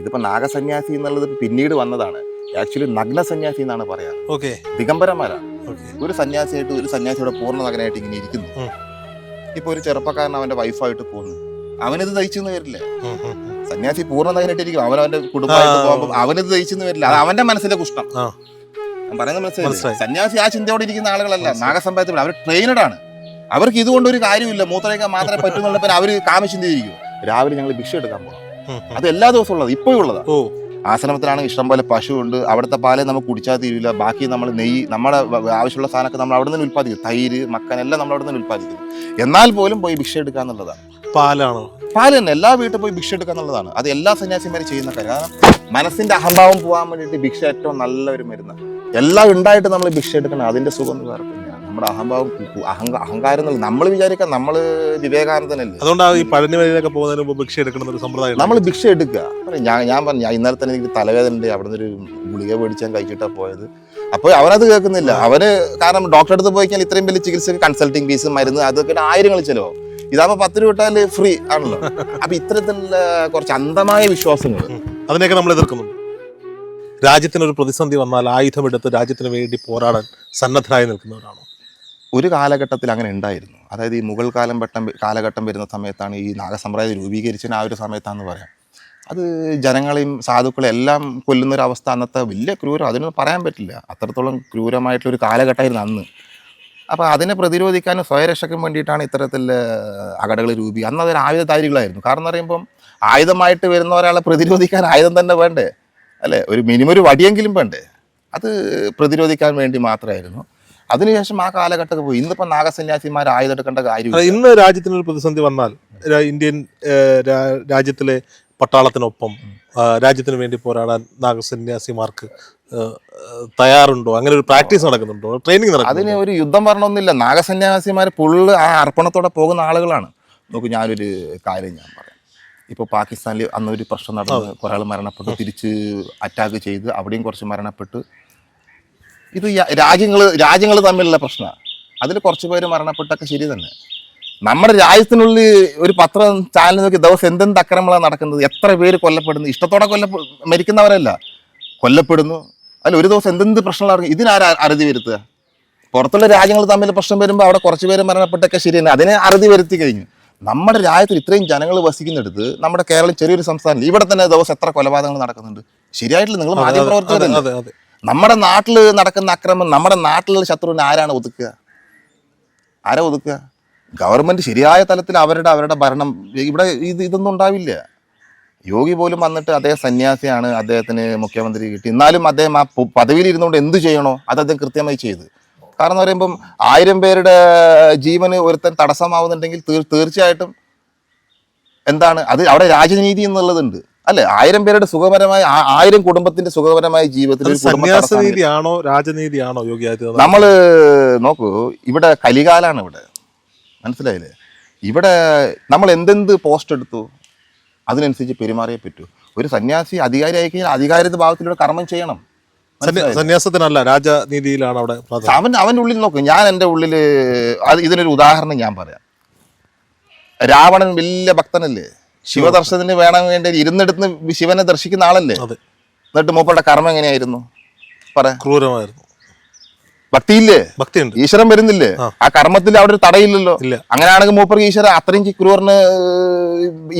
ഇതിപ്പോൾ നാഗസന്യാസി എന്നുള്ളത് പിന്നീട് വന്നതാണ്. ആക്ച്വലി നഗ്ന സന്യാസി എന്നാണ് പറയാറ്. ഓക്കെ. ദിഗംബരന്മാരാണ്. ഒരു സന്യാസിയുടെ പൂർണ്ണ നഗനായിട്ട് ഇങ്ങനെ ഇരിക്കുന്നു. ഇപ്പൊ ഒരു ചെറുപ്പക്കാരൻ അവന്റെ വൈഫായിട്ട് പോകുന്നു, അവനിത് തയ്ച്ചെന്ന് വരില്ലേ? സന്യാസി പൂർണ്ണ നഗനായിട്ടിരിക്കും, അവനവന്റെ കുടുംബമായിട്ട് പോകുമ്പോൾ അവനിത് തയ്ച്ചെന്ന് വരില്ല. അത് അവന്റെ മനസ്സിലെ കുഷ്ണം. ഞാൻ പറയുന്നത് മനസ്സിലായി. സന്യാസി ആ ചിന്തയോടെ ഇരിക്കുന്ന ആളുകളല്ല. നാഗസമ്പ്രദായത്തിൽ അവർ ട്രെയിനഡ് ആണ്. അവർക്ക് ഇതുകൊണ്ടൊരു കാര്യമില്ല, മൂത്രയ്ക്കാൻ മാത്രമേ പറ്റുന്നുള്ള. പിന്നെ അവര് കാമചിന്തയിരിക്കും. രാവിലെ ഞങ്ങൾ ഭിക്ഷ എടുക്കാൻ പോകണം. അത് എല്ലാ ദിവസവും ഉള്ളത്, ഇപ്പോഴും ഉള്ളതാണ്. ആശ്രമത്തിലാണെങ്കിൽ ഇഷ്ടംപോലെ പശുവുണ്ട്. അവിടുത്തെ പാലേ നമുക്ക് കുടിച്ചാൽ തീരില്ല. ബാക്കി നമ്മൾ നെയ്യ്, നമ്മുടെ ആവശ്യമുള്ള സാധനമൊക്കെ നമ്മൾ അവിടെ നിന്ന് ഉൽപ്പാദിക്കും. തൈര്, മക്കൻ എല്ലാം നമ്മൾ അവിടെ നിന്ന് ഉൽപ്പാദിക്കുന്നു. എന്നാൽ പോലും പോയി ഭിക്ഷ എടുക്കുക എന്നുള്ളതാണ്. പാല് തന്നെ എല്ലാ വീട്ടിൽ പോയി ഭിക്ഷ എടുക്കുക എന്നുള്ളതാണ്. അത് എല്ലാ സന്യാസിമാരും ചെയ്യുന്ന കാര്യം. കാരണം മനസ്സിന്റെ അഹംഭാവം പോകാൻ വേണ്ടിയിട്ട് ഭിക്ഷ ഏറ്റവും നല്ലൊരു മരുന്ന്. എല്ലാം ഉണ്ടായിട്ട് നമ്മൾ ഭിക്ഷ എടുക്കണം. അതിന്റെ സുഖം വേറെ തന്നെയാണ്. നമ്മുടെ അഹംഭാവം, അഹങ്കാരം എന്നുള്ള നമ്മൾ വിചാരിക്കാം നമ്മൾ വിവേകാനന്ദനല്ലേ. അതുകൊണ്ടാണ് ഈ പഴനി വഴിയിലൊക്കെ പോകുന്നതിന് മുമ്പ് ഭിക്ഷ എടുക്കുന്ന ഒരു സമ്പ്രദായം. നമ്മൾ ഭിക്ഷ എടുക്കുക. ഞാൻ പറഞ്ഞു, ഇന്നലെ തന്നെ എനിക്ക് തലവേദന ഉണ്ട്, അവിടെ നിന്ന് ഒരു ഗുളിക മേടിച്ചാൽ കഴിച്ചിട്ടാ പോയത്. അപ്പോൾ അവനത് കേൾക്കുന്നില്ല. അവന് കാരണം ഡോക്ടറെ അടുത്ത് പോയി കഴിഞ്ഞാൽ ഇത്രയും വലിയ ചികിത്സക്ക് കൺസൾട്ടിങ് ഫീസ്, മരുന്ന്, അതൊക്കെ ആയിരങ്ങൾ ചിലവോ. ഇതാകുമ്പോൾ 10 രൂപ ഇട്ടാൽ ഫ്രീ ആണല്ലോ. അപ്പൊ ഇത്തരത്തിലുള്ള കുറച്ച് അന്ധമായ വിശ്വാസങ്ങൾ, അതിനെയൊക്കെ നമ്മൾ എതിർക്കുന്നുണ്ട്. രാജ്യത്തിനൊരു പ്രതിസന്ധി വന്നാൽ ആയുധമെടുത്ത് രാജ്യത്തിന് വേണ്ടി പോരാടാൻ സന്നദ്ധരായി നിൽക്കുന്നവരാണോ? ഒരു കാലഘട്ടത്തിൽ അങ്ങനെ ഉണ്ടായിരുന്നു. അതായത് ഈ മുഗൾ കാലഘട്ടം വരുന്ന സമയത്താണ് ഈ നാഗസമ്പ്രദായം രൂപീകരിച്ചതിന്. ആ ഒരു സമയത്താണെന്ന് പറയാം. അത് ജനങ്ങളെയും സാധുക്കളെയും എല്ലാം കൊല്ലുന്നൊരവസ്ഥ അന്നത്തെ വലിയ ക്രൂരം, അതിനൊന്നും പറയാൻ പറ്റില്ല. അത്രത്തോളം ക്രൂരമായിട്ടുള്ളൊരു കാലഘട്ടമായിരുന്നു അന്ന്. അപ്പോൾ അതിനെ പ്രതിരോധിക്കാനും സ്വയരക്ഷയ്ക്കും വേണ്ടിയിട്ടാണ് ഇത്തരത്തിൽ അകടകൾ അന്ന് അതൊരു ആയുധധാരികളായിരുന്നു. കാരണം എന്ന് പറയുമ്പം ആയുധമായിട്ട് വരുന്ന ഒരാളെ പ്രതിരോധിക്കാൻ ആയുധം തന്നെ വേണ്ടേ, അല്ലേ? ഒരു മിനിമം ഒരു വടിയെങ്കിലും വേണ്ടേ? അത് പ്രതിരോധിക്കാൻ വേണ്ടി മാത്രമായിരുന്നു. അതിനുശേഷം ആ കാലഘട്ടത്തിൽ പോയി. ഇന്നിപ്പോൾ നാഗസന്യാസിമാർ ആയുധം എടുക്കേണ്ട കാര്യമില്ല. ഇന്ന് രാജ്യത്തിനൊരു പ്രതിസന്ധി വന്നാൽ ഇന്ത്യൻ രാജ്യത്തിലെ പട്ടാളത്തിനൊപ്പം രാജ്യത്തിന് വേണ്ടി പോരാടാൻ നാഗസന്യാസിമാർക്ക് തയ്യാറുണ്ടോ? അങ്ങനെ ഒരു പ്രാക്ടീസ് നടക്കുന്നുണ്ടോ? ട്രെയിനിങ് നടക്കുന്നുണ്ടോ? അതിന് ഒരു യുദ്ധം വരണമെന്നില്ല. നാഗസന്യാസിമാർ ഫുള്ള് ആ അർപ്പണത്തോടെ പോകുന്ന ആളുകളാണ്. നോക്കൂ, ഞാനൊരു കാര്യം ഞാൻ പറയാം. ഇപ്പോൾ പാകിസ്ഥാനിൽ അന്നൊരു പ്രശ്നം നടന്നു, കുറേ ആൾ മരണപ്പെട്ടു. തിരിച്ച് അറ്റാക്ക് ചെയ്ത് അവിടെയും കുറച്ച് മരണപ്പെട്ടു. ഇത് രാജ്യങ്ങൾ തമ്മിലുള്ള പ്രശ്നമാണ്. അതിൽ കുറച്ച് പേര് മരണപ്പെട്ടൊക്കെ ശരി തന്നെ. നമ്മുടെ രാജ്യത്തിനുള്ളിൽ ഒരു പത്രം ചാനൽ നോക്കി ദിവസം എന്തെന്ത് അക്രമങ്ങളാണ് നടക്കുന്നത്, എത്ര പേര് കൊല്ലപ്പെടുന്നു. ഇഷ്ടത്തോടെ മരിക്കുന്നവരല്ല, കൊല്ലപ്പെടുന്നു. അല്ല, ഒരു ദിവസം എന്തെന്ത് പ്രശ്നങ്ങൾ നടക്കും. ഇതിനാരാ അറുതി വരുത്തുക? പുറത്തുള്ള രാജ്യങ്ങൾ തമ്മിൽ പ്രശ്നം വരുമ്പോൾ അവിടെ കുറച്ച് പേര് മരണപ്പെട്ടൊക്കെ ശരി തന്നെ, അതിനെ അറുതി വരുത്തി കഴിഞ്ഞു. നമ്മുടെ രാജ്യത്തിൽ ഇത്രയും ജനങ്ങൾ വസിക്കുന്നിടത്ത്, നമ്മുടെ കേരളം ചെറിയൊരു സംസ്ഥാനം, ഇവിടെ തന്നെ ദിവസം എത്ര കൊലപാതകങ്ങൾ നടക്കുന്നുണ്ട്. ശരിയായിട്ടില്ല. നിങ്ങൾ മാധ്യമപ്രവർത്തകരല്ലേ. നമ്മുടെ നാട്ടിൽ നടക്കുന്ന അക്രമം, നമ്മുടെ നാട്ടിലുള്ള ശത്രുവിനെ ആരാണ് ഒതുക്കുക? ഗവൺമെന്റ് ശരിയായ തലത്തിൽ അവരുടെ ഭരണം. ഇവിടെ ഇതൊന്നും ഉണ്ടാവില്ല. യോഗി പോലും വന്നിട്ട് അദ്ദേഹം സന്യാസിയാണ്, അദ്ദേഹത്തിന് മുഖ്യമന്ത്രി കിട്ടി. എന്നാലും അദ്ദേഹം ആ പദവിയിൽ ഇരുന്നുകൊണ്ട് എന്ത് ചെയ്യണോ അത് അദ്ദേഹം കൃത്യമായി ചെയ്ത്. കാരണം എന്ന് പറയുമ്പം 1000 പേരുടെ ജീവന് ഒരുത്തൻ തടസ്സമാവുന്നുണ്ടെങ്കിൽ തീർച്ചയായിട്ടും എന്താണ് അത്, അവിടെ രാജനീതി എന്നുള്ളതുണ്ട്, അല്ലെ? 1000 പേരുടെ സുഖപരമായ 1000 കുടുംബത്തിന്റെ സുഖപരമായ ജീവിതത്തിൽ സന്യാസനീതിയാണോ രാജനീതിയാണോ യോഗി ആദിത്യനാഥ്? നമ്മള് നോക്കൂ, ഇവിടെ കലികാലാണ്. ഇവിടെ മനസ്സിലായില്ലേ? ഇവിടെ നമ്മൾ എന്തെന്ത് പോസ്റ്റ് എടുത്തു അതിനനുസരിച്ച് പെരുമാറിയേ പറ്റൂ. ഒരു സന്യാസി അധികാരി ആയി കഴിഞ്ഞാൽ അധികാരത്തിന്റെ ഭാഗത്തിലൂടെ കർമ്മം ചെയ്യണം. സന്യാസത്തിനല്ല, രാജനീതിയിലാണ് അവിടെ. അവന്റെ ഉള്ളിൽ നോക്കും. ഞാൻ എൻ്റെ ഉള്ളിൽ ഇതിനൊരു ഉദാഹരണം ഞാൻ പറയാം. രാവണൻ വലിയ ഭക്തനല്ലേ, ശിവദർശനത്തിന് വേണം വേണ്ടി ഇരുന്നിടത്ത് ശിവനെ ദർശിക്കുന്ന ആളല്ലേ. എന്നിട്ട് മൂപ്പരുടെ കർമ്മം എങ്ങനെയായിരുന്നു? ക്രൂരമായിരുന്നു. ഭക്തിയില്ലേ? ഭക്തിയുണ്ട്, ഈശ്വരൻ വരുന്നില്ലേ? ആ കർമ്മത്തിൽ അവിടെ ഒരു തടയില്ലല്ലോ. അങ്ങനെയാണെങ്കിൽ മൂപ്പർക്ക് ഈശ്വരൻ അത്രയും ക്രൂരന്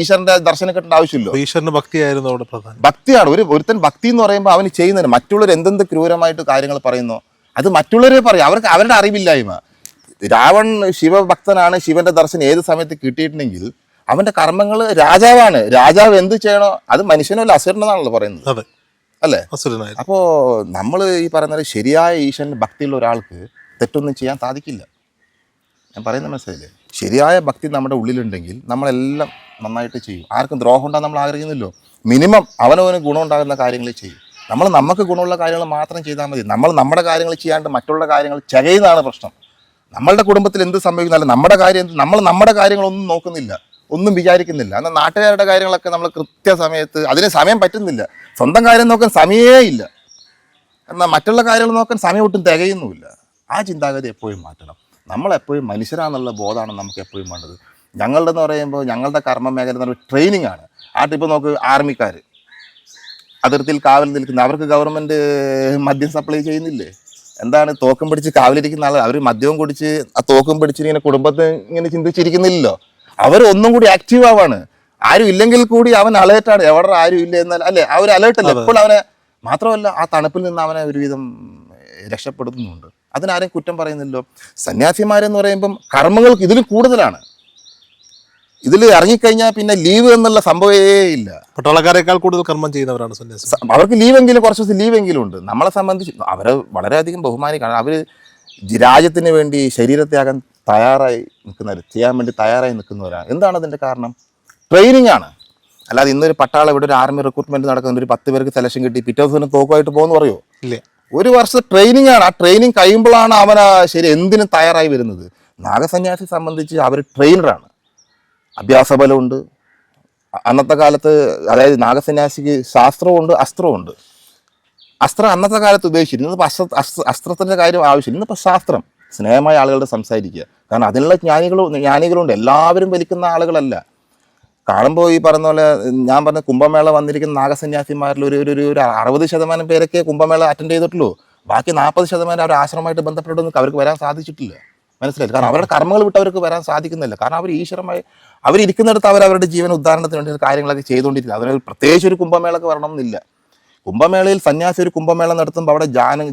ഈശ്വരന്റെ ദർശനം കിട്ടേണ്ട ആവശ്യമില്ലോ. ഈശ്വരന് ഭക്തിയായിരുന്നു അവിടെ പ്രധാനം. ഭക്തിയാണ്. ഒരുത്തൻ ഭക്തി എന്ന് പറയുമ്പോൾ അവന് ചെയ്യുന്നതിന് മറ്റുള്ളവർ എന്തെന്ത് ക്രൂരമായിട്ട് കാര്യങ്ങൾ പറയുന്നോ അത് മറ്റുള്ളവരെ പറയും. അവർക്ക് അവരുടെ അറിവില്ലായ്മ. രാവൺ ശിവഭക്തനാണ്, ശിവന്റെ ദർശനം ഏത് സമയത്ത് കിട്ടിയിട്ടുണ്ടെങ്കിൽ അവന്റെ കർമ്മങ്ങൾ രാജാവാണ്. രാജാവ് എന്ത് ചെയ്യണോ അത് മനുഷ്യനല്ല അസുരനെന്നാണല്ലോ പറയുന്നത്, അല്ലേ? അപ്പോ നമ്മൾ ഈ പറയുന്നത് ശരിയായ ഈശ്വരന് ഭക്തിയുള്ള ഒരാൾക്ക് തെറ്റൊന്നും ചെയ്യാൻ സാധിക്കില്ല. ഞാൻ പറയുന്നത് മനസ്സിലായില്ലേ? ശരിയായ ഭക്തി നമ്മുടെ ഉള്ളിലുണ്ടെങ്കിൽ നമ്മളെല്ലാം നന്നായിട്ട് ചെയ്യും. ആർക്കും ദ്രോഹം ഉണ്ടാകാൻ നമ്മൾ ആഗ്രഹിക്കുന്നില്ലോ. മിനിമം അവനവന് ഗുണമുണ്ടാകുന്ന കാര്യങ്ങൾ ചെയ്യും. നമുക്ക് ഗുണമുള്ള കാര്യങ്ങൾ മാത്രം ചെയ്താൽ മതി. നമ്മുടെ കാര്യങ്ങൾ ചെയ്യാണ്ട് മറ്റുള്ള കാര്യങ്ങൾ ചെയ്യുന്നതാണ് പ്രശ്നം. നമ്മളുടെ കുടുംബത്തിൽ എന്ത് സംഭവിക്കുന്നില്ല, നമ്മുടെ കാര്യങ്ങളൊന്നും നോക്കുന്നില്ല, ഒന്നും വിചാരിക്കുന്നില്ല. എന്നാൽ നാട്ടുകാരുടെ കാര്യങ്ങളൊക്കെ നമ്മൾ കൃത്യസമയത്ത്, അതിന് സമയം പറ്റുന്നില്ല. സ്വന്തം കാര്യം നോക്കാൻ സമയമേ ഇല്ല. എന്നാൽ മറ്റുള്ള കാര്യങ്ങൾ നോക്കാൻ സമയം ഒട്ടും തികയുന്നുമില്ല. ആ ചിന്താഗതി എപ്പോഴും മാറ്റണം. നമ്മളെപ്പോഴും മനുഷ്യരാണെന്നുള്ള ബോധമാണ് നമുക്ക് എപ്പോഴും വേണ്ടത്. ഞങ്ങളുടെ എന്ന് പറയുമ്പോൾ ഞങ്ങളുടെ കർമ്മ മേഖല എന്ന് പറയുമ്പോൾ ട്രെയിനിങ് ആണ്. ആ ടിപ്പ് നോക്ക്, ആർമിക്കാർ അതിർത്തിയിൽ കാവൽ നിൽക്കുന്നത്. അവർക്ക് ഗവൺമെന്റ് മദ്യം സപ്ലൈ ചെയ്യുന്നില്ലേ? എന്താണ് തോക്കും പിടിച്ച് കാവലിരിക്കുന്ന ആൾ? അവർ മദ്യവും കുടിച്ച് ആ തോക്കും പിടിച്ച് ഇങ്ങനെ കുടുംബത്തെ ഇങ്ങനെ ചിന്തിച്ചിരിക്കുന്നില്ലല്ലോ. അവർ ഒന്നും കൂടി ആക്റ്റീവ് ആവാണ്. ആരും ഇല്ലെങ്കിൽ കൂടി അവൻ അലേർട്ടാണ്. എവിടെ ആരും ഇല്ല എന്നാൽ അല്ലെ ആ ഒരു അലേർട്ടല്ലേ എപ്പോൾ അവനെ. മാത്രമല്ല ആ തണുപ്പിൽ നിന്ന് അവനെ ഒരുവിധം രക്ഷപ്പെടുത്തുന്നുണ്ട്. അതിനാരെയും കുറ്റം പറയുന്നില്ലോ. സന്യാസിമാരെന്ന് പറയുമ്പം കർമ്മങ്ങൾക്ക് ഇതിലും കൂടുതലാണ്. ഇതിൽ ഇറങ്ങിക്കഴിഞ്ഞാൽ പിന്നെ ലീവ് എന്നുള്ള സംഭവമേ ഇല്ല. പട്ടാളക്കാരെക്കാൾ കൂടുതൽ കർമ്മം ചെയ്യുന്നവരാണ് സന്യാസി. അവർക്ക് ലീവെങ്കിലും കുറച്ച് ദിവസം ലീവെങ്കിലും ഉണ്ട്. നമ്മളെ സംബന്ധിച്ച് അവരെ വളരെയധികം ബഹുമാനിക്കണം. അവർ രാജ്യത്തിന് വേണ്ടി ശരീരത്യാഗം തയ്യാറായി നിൽക്കുന്നവർ, ചെയ്യാൻ വേണ്ടി തയ്യാറായി നിൽക്കുന്നവരാണ്. എന്താണ് അതിൻ്റെ കാരണം? ട്രെയിനിങ് ആണ്. അല്ലാതെ ഇന്നൊരു പട്ടാളം ഇവിടെ ഒരു ആർമി റിക്രൂട്ട്മെന്റ് നടക്കുന്നുണ്ട്, ഒരു 10 പേർക്ക് സെലക്ഷൻ കിട്ടി പിറ്റേ ദിവസം തോക്കുമായിട്ട് പോകുമെന്ന് പറയുമോ? ഇല്ല. ഒരു വർഷം ട്രെയിനിങ് ആണ്. ആ ട്രെയിനിങ് കഴിയുമ്പോഴാണ് അവൻ ശരി എന്തിനും തയ്യാറായി വരുന്നത്. നാഗസന്യാസി സംബന്ധിച്ച് അവർ ട്രെയിനറാണ്. അഭ്യാസബലമുണ്ട്. അന്നത്തെ കാലത്ത് അതായത് നാഗസന്യാസിക്ക് ശാസ്ത്രമുണ്ട്, അസ്ത്രമുണ്ട്. അസ്ത്രം അന്നത്തെ കാലത്ത് ഉപയോഗിച്ചിരുന്നു. ഇന്നിപ്പോൾ അസ്ത്രത്തിൻ്റെ കാര്യം ആവശ്യമില്ല. ഇന്നിപ്പോൾ ശാസ്ത്രം, സ്നേഹമായ ആളുകളുടെ സംസാരിക്കുക. കാരണം അതിനുള്ള ജ്ഞാനികളുണ്ട്. എല്ലാവരും വലിക്കുന്ന ആളുകളല്ല. കാണുമ്പോൾ ഈ പറഞ്ഞ പോലെ ഞാൻ പറഞ്ഞ കുംഭമേള വന്നിരിക്കുന്ന നാഗസന്യാസിമാരിൽ ഒരു 60% പേരൊക്കെ കുംഭമേള അറ്റൻഡ് ചെയ്തിട്ടുള്ളൂ. ബാക്കി 40% അവർ ആശ്രമമായിട്ട് ബന്ധപ്പെട്ടൊന്നും അവർക്ക് വരാൻ സാധിച്ചിട്ടില്ല. മനസ്സിലായില്ല. കാരണം അവരുടെ കർമ്മങ്ങൾ വിട്ട് അവർക്ക് വരാൻ സാധിക്കുന്നില്ല. കാരണം അവർ ഈശ്വരമായി അവരിയ്ക്കുന്നിടത്ത് അവരവരുടെ ജീവൻ ഉദ്ധാരണത്തിന് വേണ്ടി കാര്യങ്ങളൊക്കെ ചെയ്തുകൊണ്ടിരിക്കുക. അതിന് പ്രത്യേകിച്ച് ഒരു കുംഭമേളക്ക് വരണം എന്നില്ല. കുംഭമേളയിൽ സന്യാസി ഒരു കുംഭമേള നടത്തുമ്പോൾ അവിടെ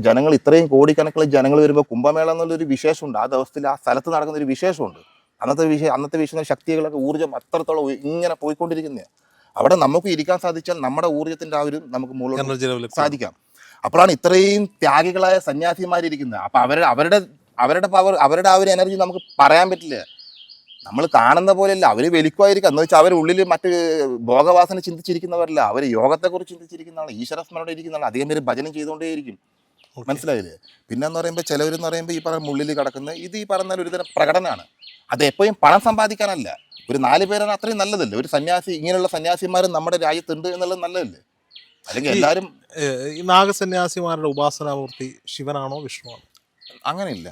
ജനങ്ങൾ ഇത്രയും കോടിക്കണക്കിന് ജനങ്ങൾ വരുമ്പോൾ കുംഭമേള എന്നുള്ളൊരു വിശേഷമുണ്ട്. ആ ദിവസത്തിൽ ആ സ്ഥലത്ത് നടക്കുന്ന ഒരു വിശേഷമുണ്ട്. അന്നത്തെ വീശുന്ന ശക്തികളൊക്കെ ഊർജ്ജം അത്രത്തോളം ഇങ്ങനെ പോയിക്കൊണ്ടിരിക്കുന്നതാണ്. അവിടെ നമുക്ക് ഇരിക്കാൻ സാധിച്ചാൽ നമ്മുടെ ഊർജ്ജത്തിന്റെ ആ ഒരു നമുക്ക് മുകളിൽ സാധിക്കാം. അപ്പോഴാണ് ഇത്രയും ത്യാഗികളായ സന്യാസിമാരിയ്ക്കുന്നത്. അപ്പൊ അവരുടെ പവർ, അവരുടെ ആ ഒരു എനർജി നമുക്ക് പറയാൻ പറ്റില്ല. നമ്മൾ കാണുന്ന പോലെയല്ല. അവർ വലിക്കുമായിരിക്കും എന്ന് വെച്ചാൽ അവരുള്ളിൽ മറ്റ് ഭോഗവാസന ചിന്തിച്ചിരിക്കുന്നവരല്ല. അവർ യോഗത്തെക്കുറിച്ച് ചിന്തിച്ചിരിക്കുന്നതാണ്, ഈശ്വരസ്മരണ ഇരിക്കുന്നതാണ്. അധികം പേര് ഭജനം ചെയ്തുകൊണ്ടേയിരിക്കും. മനസ്സിലായില്ലേ? പിന്നെന്ന് പറയുമ്പോൾ ചിലവരെന്ന് പറയുമ്പോൾ ഈ പറഞ്ഞ ഉള്ളിൽ കിടക്കുന്ന ഇത് ഈ പറഞ്ഞാൽ ഒരുതരം പ്രകടനമാണ്. അത് എപ്പോഴും പണം സമ്പാദിക്കാനല്ല. ഒരു 4 പേരാണ് അത്രയും നല്ലതല്ലേ. ഒരു സന്യാസി, ഇങ്ങനെയുള്ള സന്യാസിമാരും നമ്മുടെ രാജ്യത്തുണ്ട് എന്നുള്ളത് നല്ലതല്ലേ. അല്ലെങ്കിൽ എല്ലാവരും ഈ നാഗസന്യാസിമാരുടെ ഉപാസനാമൂർത്തി ശിവനാണോ വിഷ്ണുവാണോ? അങ്ങനെയില്ല.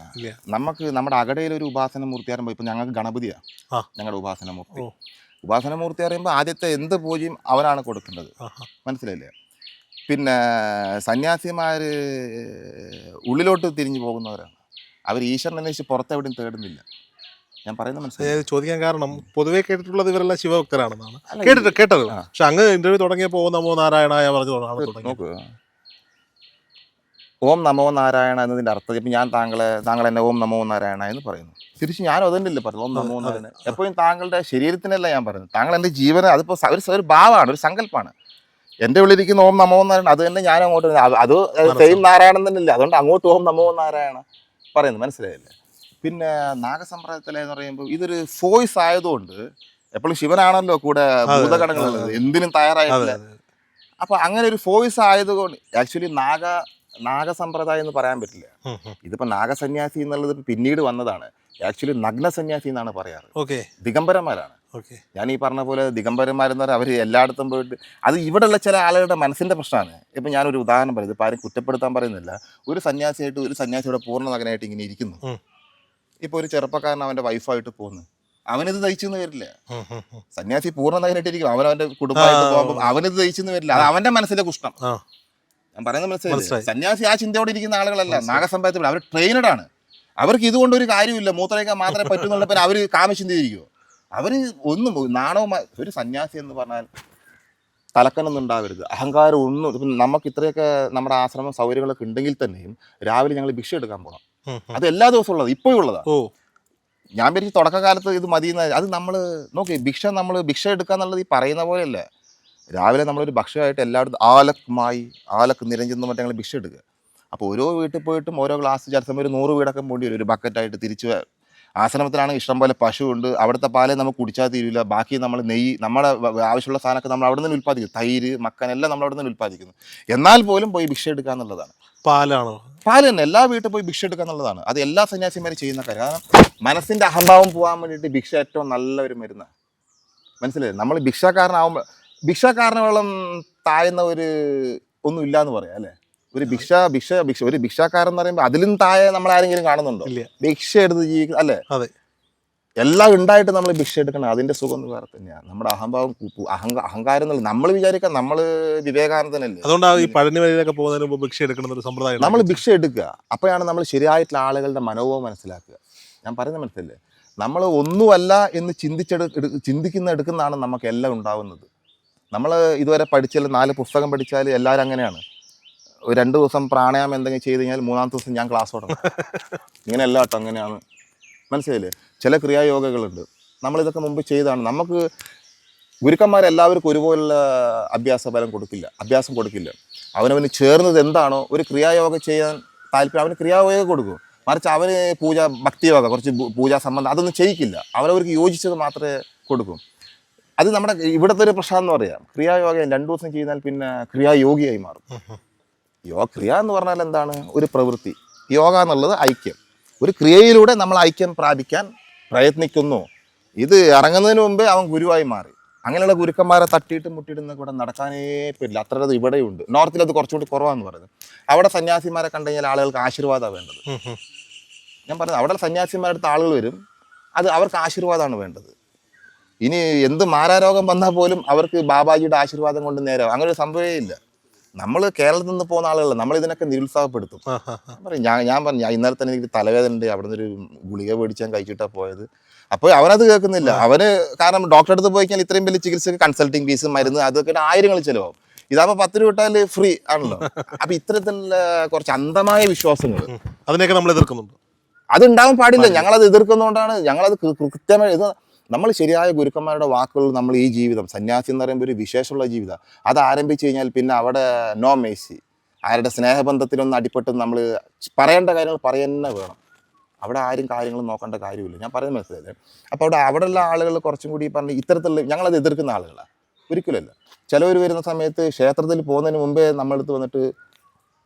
നമുക്ക് നമ്മുടെ അകടയിൽ ഒരു ഉപാസന മൂർത്തി പറയുമ്പോൾ ഇപ്പം ഞങ്ങൾക്ക് ഗണപതിയാണ് ഞങ്ങളുടെ ഉപാസന മൂർത്തി. ഉപാസന മൂർത്തി പറയുമ്പോൾ ആദ്യത്തെ എന്ത് പൂജയും അവനാണ് കൊടുക്കേണ്ടത്. മനസ്സിലായില്ലേ? പിന്നെ സന്യാസിമാർ ഉള്ളിലോട്ട് തിരിഞ്ഞു പോകുന്നവരാണ്. അവർ ഈശ്വരനെ അന്വേഷിച്ച് പുറത്തെവിടെയും തേടുന്നില്ല. ഞാൻ പറയുന്നത് മനസ്സിലായി. ചോദിക്കാൻ കാരണം പൊതുവെ കേട്ടിട്ടുള്ളത് ഇവരെല്ലാം ശിവഭക്തരാണെന്നാണ് കേട്ടത്. പക്ഷെ അങ്ങ് ഇന്റർവ്യൂ തുടങ്ങിയപ്പോൾ ഓം നമോ നാരായണായ പറഞ്ഞു നോക്ക്. ഓം നമോ നാരായണ എന്നതിൻ്റെ അർത്ഥം ഇപ്പം ഞാൻ താങ്കൾ എന്നെ ഓം നമോ നാരായണ എന്ന് പറയുന്നു. തിരിച്ച് ഞാൻ അതന്നെയല്ലേ പറഞ്ഞു ഓം നമോ നാരായണ. എപ്പോഴും താങ്കളുടെ ശരീരത്തിനല്ല ഞാൻ പറയുന്നത്. താങ്കൾ എൻ്റെ ജീവനെ, അതിപ്പോൾ ഒരു ഭാവമാണ്, ഒരു സങ്കല്പമാണ്. എൻ്റെ ഉള്ളിലിരിക്കുന്ന ഓം നമോ നാരായണ അത് തന്നെ ഞാൻ അങ്ങോട്ട് അത് സെയിം നാരായണൻ തന്നെയല്ലേ. അതുകൊണ്ട് അങ്ങോട്ട് ഓം നമോ നാരായണ പറയുന്നു. മനസ്സിലായില്ലേ? പിന്നെ നാഗസമ്പ്രദായത്തിലെന്ന് പറയുമ്പോൾ ഇതൊരു ഫോയ്സ് ആയതുകൊണ്ട് എപ്പോഴും ശിവനാണല്ലോ കൂടെ ഭൂതഘടകങ്ങളുള്ളത്, എന്തിനും തയ്യാറായിട്ടില്ല. അപ്പൊ അങ്ങനെ ഒരു ഫോയ്സ് ആയതുകൊണ്ട് ആക്ച്വലി നാഗസമ്പ്രദായം എന്ന് പറയാൻ പറ്റില്ല. ഇതിപ്പോ നാഗസന്യാസി എന്നുള്ളത് പിന്നീട് വന്നതാണ്. ആക്ച്വലി നഗ്നസന്യാസി എന്നാണ് പറയാറ്. ദിഗംബരന്മാരാണ്. ഞാൻ ഈ പറഞ്ഞ പോലെ ദിഗംബരന്മാരെന്ന് പറഞ്ഞാൽ അവർ എല്ലായിടത്തും പോയിട്ട് അത് ഇവിടെയുള്ള ചില ആളുകളുടെ മനസ്സിന്റെ പ്രശ്നമാണ്. ഇപ്പം ഞാനൊരു ഉദാഹരണം പറയുന്നത്, ഇപ്പം ആരും കുറ്റപ്പെടുത്താൻ പറയുന്നില്ല. ഒരു സന്യാസിയുടെ പൂർണ്ണ നഗനായിട്ട് ഇങ്ങനെ ഇരിക്കുന്നു. ഇപ്പോൾ ഒരു ചെറുപ്പക്കാരൻ അവൻ്റെ വൈഫായിട്ട് പോകുന്നു, അവനിത് തയ്ച്ചെന്ന് വരില്ല. സന്യാസി പൂർണ്ണ നഗനായിട്ടിരിക്കും, അവനവൻ്റെ കുടുംബമായിട്ട് പോകുമ്പോൾ അവനിത് തയ്ച്ചെന്ന് വരില്ല. അത് അവൻ്റെ മനസ്സിലെ കുഷ്ഠം. ഞാൻ പറയുന്നത് മനസ്സിലായി. സന്യാസി ആ ചിന്തയോടെ ഇരിക്കുന്ന ആളുകളല്ല. നാഗസമ്പ്രദായത്തിൽ അവർ ട്രെയിനഡാണ്. അവർക്ക് ഇതുകൊണ്ട് ഒരു കാര്യമില്ല. മൂത്രയ്ക്കാൻ മാത്രമേ പറ്റുന്നുള്ള അവർ കാമചിന്തയിരിക്കുമോ? അവർ ഒന്നും ഒരു സന്യാസി എന്ന് പറഞ്ഞാൽ തലക്കനൊന്നും ഉണ്ടാവരുത്, അഹങ്കാരം ഒന്നും. ഇപ്പം നമുക്ക് ഇത്രയൊക്കെ നമ്മുടെ ആശ്രമം സൗകര്യങ്ങളൊക്കെ ഉണ്ടെങ്കിൽ തന്നെയും രാവിലെ ഞങ്ങൾ ഭിക്ഷ എടുക്കാൻ പോകണം. അത് എല്ലാ ദിവസവും ഉള്ളത്, ഇപ്പോഴും ഉള്ളതാണ്. ഞാൻ വിചാരിച്ചു തുടക്കകാലത്ത് ഇത് മതിയെന്ന്. അത് നമ്മൾ നോക്കി ഭിക്ഷ എടുക്കുക എന്നുള്ളത് ഈ പറയുന്ന പോലെയല്ല. രാവിലെ നമ്മളൊരു ഭക്ഷണമായിട്ട് എല്ലായിടത്തും ആലക്ക് നിരഞ്ജെന്ന് മറ്റേ ഞങ്ങൾ ഭിക്ഷ എടുക്കുക. അപ്പോൾ ഓരോ വീട്ടിൽ പോയിട്ടും ഓരോ ഗ്ലാസ് ചില സമയം ഒരു 100 വീടൊക്കെ പോണ്ടി വരും ഒരു ബക്കറ്റായിട്ട് തിരിച്ച്. ആശ്രമത്തിലാണെങ്കിൽ ഇഷ്ടം പോലെ പശു ഉണ്ട്, അവിടുത്തെ പാലേ നമുക്ക് കുടിച്ചാൽ തീരില്ല. ബാക്കി നമ്മൾ നെയ്യ്, നമ്മുടെ ആവശ്യമുള്ള സാധനമൊക്കെ നമ്മൾ അവിടെ നിന്ന് ഉൽപ്പാദിക്കുന്നു. തൈര്, മക്കൻ എല്ലാം നമ്മൾ അവിടെ നിന്ന് ഉൽപ്പാദിക്കുന്നു. എന്നാൽ പോലും പോയി ഭിക്ഷ എടുക്കുക എന്നുള്ളതാണ്. പാല് തന്നെ എല്ലാ വീട്ടിൽ പോയി ഭിക്ഷ എടുക്കുക എന്നുള്ളതാണ്. അത് എല്ലാ സന്യാസിമാരും ചെയ്യുന്ന കാര്യം. കാരണം മനസ്സിൻ്റെ അഹംഭാവം പോകാൻ വേണ്ടിയിട്ട് ഭിക്ഷ ഏറ്റവും നല്ല ഒരു മരുന്ന്. മനസ്സിലായി? നമ്മൾ ഭിക്ഷാക്കാരനോളം താഴ്ന്ന ഒന്നും ഇല്ല എന്ന് പറയാം അല്ലേ? ഒരു ഭിക്ഷാക്കാരൻ എന്ന് പറയുമ്പോൾ അതിലും താഴെ നമ്മൾ ആരെങ്കിലും കാണുന്നുണ്ടോ? ഭിക്ഷ എടുത്ത് ജീവിക്കുന്ന അല്ലേ? എല്ലാം ഉണ്ടായിട്ട് നമ്മൾ ഭിക്ഷ എടുക്കണം, അതിന്റെ സുഖം എന്ന് വേറെ തന്നെയാണ്. നമ്മുടെ അഹംഭാവം അഹങ്കാരം എന്നുള്ള നമ്മൾ വിചാരിക്കാം നമ്മൾ വിവേകാനന്ദനല്ലേ. അതുകൊണ്ടാണ് ഈ പഴനി വഴിയിലൊക്കെ പോകുന്നതിന് മുമ്പ് ഭിക്ഷ എടുക്കുന്ന ഒരു സമ്പ്രദായം നമ്മൾ ഭിക്ഷ എടുക്കുക, അപ്പോഴാണ് നമ്മൾ ശരിയായിട്ടുള്ള ആളുകളുടെ മനോഭാവം മനസ്സിലാക്കുക. ഞാൻ പറയുന്ന മനസ്സിലല്ലേ, നമ്മൾ ഒന്നുമല്ല എന്ന് എടുക്കുന്നതാണ് നമുക്ക് എല്ലാം ഉണ്ടാവുന്നത്. നമ്മൾ ഇതുവരെ പഠിച്ചാൽ 4 പുസ്തകം പഠിച്ചാൽ എല്ലാവരും അങ്ങനെയാണ്. ഒരു 2 ദിവസം പ്രാണായാമം എന്തെങ്കിലും ചെയ്ത് കഴിഞ്ഞാൽ 3-ാമത്തെ ദിവസം ഞാൻ ക്ലാസ് തുടങ്ങും. ഇങ്ങനെയല്ല കേട്ടോ, അങ്ങനെയാണ്. മനസ്സിലായില്ലേ? ചില ക്രിയായോഗകളുണ്ട്, നമ്മളിതൊക്കെ മുമ്പ് ചെയ്താണ്. നമുക്ക് ഗുരുക്കന്മാരെല്ലാവർക്കും ഒരുപോലുള്ള അഭ്യാസം കൊടുക്കില്ല. അവനവന് ചേർന്നത് എന്താണോ, ഒരു ക്രിയായോഗ ചെയ്യാൻ താല്പര്യം അവന് ക്രിയായോഗ കൊടുക്കും. മറിച്ച് അവന് ഭക്തിയോഗ കുറച്ച് പൂജാ സംബന്ധം അതൊന്നും ചെയ്യിക്കില്ല. അവരവർക്ക് യോജിച്ചത് മാത്രമേ കൊടുക്കും. അത് നമ്മുടെ ഇവിടുത്തെ ഒരു പ്രശ്നം എന്ന് പറയാം. ക്രിയായോഗ 2 ദിവസം ചെയ്താൽ പിന്നെ ക്രിയായോഗിയായി മാറും. ക്രിയ എന്ന് പറഞ്ഞാൽ എന്താണ്? ഒരു പ്രവൃത്തി. യോഗ എന്നുള്ളത് ഐക്യം. ഒരു ക്രിയയിലൂടെ നമ്മൾ ഐക്യം പ്രാപിക്കാൻ പ്രയത്നിക്കുന്നു. ഇത് ഇറങ്ങുന്നതിന് മുമ്പേ അവൻ ഗുരുവായി മാറി. അങ്ങനെയുള്ള ഗുരുക്കന്മാരെ തട്ടിയിട്ട് മുട്ടിയിടുന്ന കൂടെ നടക്കാനേ പറ്റില്ല. അത്ര ഇവിടെയുണ്ട്. നോർത്തിൽ അത് കുറച്ചുകൂടി കുറവാന്ന് പറയുന്നത്. അവിടെ സന്യാസിമാരെ കണ്ടു കഴിഞ്ഞാൽ ആളുകൾക്ക് ആശീർവാദമാണ് വേണ്ടത്. ഞാൻ പറഞ്ഞത്, അവിടെ സന്യാസിമാരുടെ അടുത്ത് ആളുകൾ വരും, അത് അവർക്ക് ആശീർവാദമാണ് വേണ്ടത്. ഇനി എന്ത് മാരാരോഗം വന്നാൽ പോലും അവർക്ക് ബാബാജിയുടെ ആശീർവാദം കൊണ്ട് നേരെ അങ്ങനെ ഒരു സംഭവമേ ഇല്ല. നമ്മൾ കേരളത്തിൽ നിന്ന് പോകുന്ന ആളുകളല്ല, നമ്മൾ ഇതിനൊക്കെ നിരുത്സാഹപ്പെടുത്തും. ഞാൻ പറഞ്ഞു, ഇന്നലെ തന്നെ എനിക്ക് തലവേദന ഉണ്ട്, അവിടെ നിന്നൊരു ഗുളിക മേടിച്ചാൽ കഴിച്ചിട്ടാണ് പോയത്. അപ്പോൾ അവനത് കേൾക്കുന്നില്ല. അവന് കാരണം ഡോക്ടറെ അടുത്ത് പോയി കഴിഞ്ഞാൽ ഇത്രയും വലിയ ചികിത്സക്ക് കൺസൾട്ടിങ് ഫീസ്, മരുന്ന്, അതൊക്കെ 1000 ചിലവാകും. ഇതാകുമ്പോൾ 10 രൂപ ഇട്ടാൽ ഫ്രീ ആണല്ലോ. അപ്പൊ ഇത്തരത്തിലുള്ള കുറച്ച് അന്ധമായ വിശ്വാസങ്ങൾ അതിനെയൊക്കെ നമ്മൾ എതിർക്കുന്നുണ്ട്. അതുണ്ടാവാൻ പാടില്ല. ഞങ്ങളത് എതിർക്കുന്നതുകൊണ്ടാണ്. ഞങ്ങളത് കൃത്യമായി നമ്മൾ ശരിയായ ഗുരുക്കന്മാരുടെ വാക്കുകൾ നമ്മൾ ഈ ജീവിതം, സന്യാസി എന്ന് പറയുമ്പോൾ ഒരു വിശേഷമുള്ള ജീവിതം, അത് ആരംഭിച്ചു കഴിഞ്ഞാൽ പിന്നെ അവിടെ നോ മേസി. ആരുടെ സ്നേഹബന്ധത്തിലൊന്നും അടിപ്പെട്ട് നമ്മൾ പറയേണ്ട കാര്യങ്ങൾ പറയുന്നേ വേണം. അവിടെ ആരും കാര്യങ്ങൾ നോക്കേണ്ട കാര്യമില്ല. ഞാൻ പറയുന്നത് മനസ്സിലല്ലേ? അപ്പോൾ അവിടെയുള്ള ആളുകൾ കുറച്ചും കൂടി പറഞ്ഞ് ഇത്തരത്തിലുള്ള ഞങ്ങളത് എതിർക്കുന്ന ആളുകളാണ്. ഒരിക്കലല്ല. ചിലവർ വരുന്ന സമയത്ത് ക്ഷേത്രത്തിൽ പോകുന്നതിന് മുമ്പേ നമ്മളടുത്ത് വന്നിട്ട്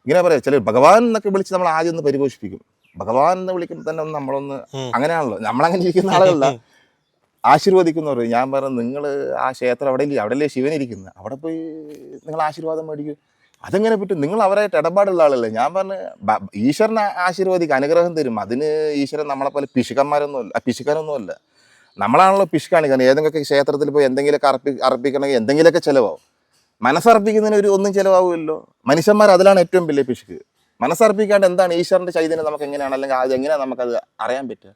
ഇങ്ങനെ പറയാം, ചിലർ ഭഗവാൻ എന്നൊക്കെ വിളിച്ച് നമ്മൾ ആദ്യം ഒന്ന് പരിപോഷിപ്പിക്കും. ഭഗവാൻ എന്ന് വിളിക്കുമ്പോൾ തന്നെ ഒന്ന് നമ്മളൊന്ന് അങ്ങനെയാണല്ലോ, നമ്മളങ്ങനെ ഇരിക്കുന്ന ആളുകളല്ല, ആശീർവദിക്കുന്നവർ. ഞാൻ പറഞ്ഞു, നിങ്ങൾ ആ ക്ഷേത്രം അവിടെയല്ലേ ശിവൻ ഇരിക്കുന്നത്, അവിടെ പോയി നിങ്ങൾ ആശീർവാദം മേടിക്കും. അതെങ്ങനെ പറ്റും? നിങ്ങൾ അവരായിട്ട് ഇടപാടുള്ള ആളല്ലേ. ഞാൻ പറഞ്ഞ് ഈശ്വരനെ ആശീർവദിക്കുക, അനുഗ്രഹം തരും. അതിന് ഈശ്വരൻ നമ്മളെപ്പോലെ പിശുക്കാനൊന്നുമല്ല. നമ്മളാണല്ലോ പിശു കാണിക്കുന്നത്. ഏതെങ്കിലുമൊക്കെ ക്ഷേത്രത്തിൽ പോയി എന്തെങ്കിലുമൊക്കെ അർപ്പിക്കണമെങ്കിൽ എന്തെങ്കിലുമൊക്കെ ചിലവാകും. മനസ്സർപ്പിക്കുന്നതിന് ഒന്നും ചിലവാകുമല്ലോ. മനുഷ്യന്മാർ അതിലാണ് ഏറ്റവും വലിയ പിശുക്ക്. മനസ്സർപ്പിക്കാണ്ട് എന്താണ് ഈശ്വരൻ്റെ ചൈതന്യം നമുക്ക് എങ്ങനെയാണ്, അല്ലെങ്കിൽ അതെങ്ങനെയാണ് നമുക്കത് അറിയാൻ പറ്റുക?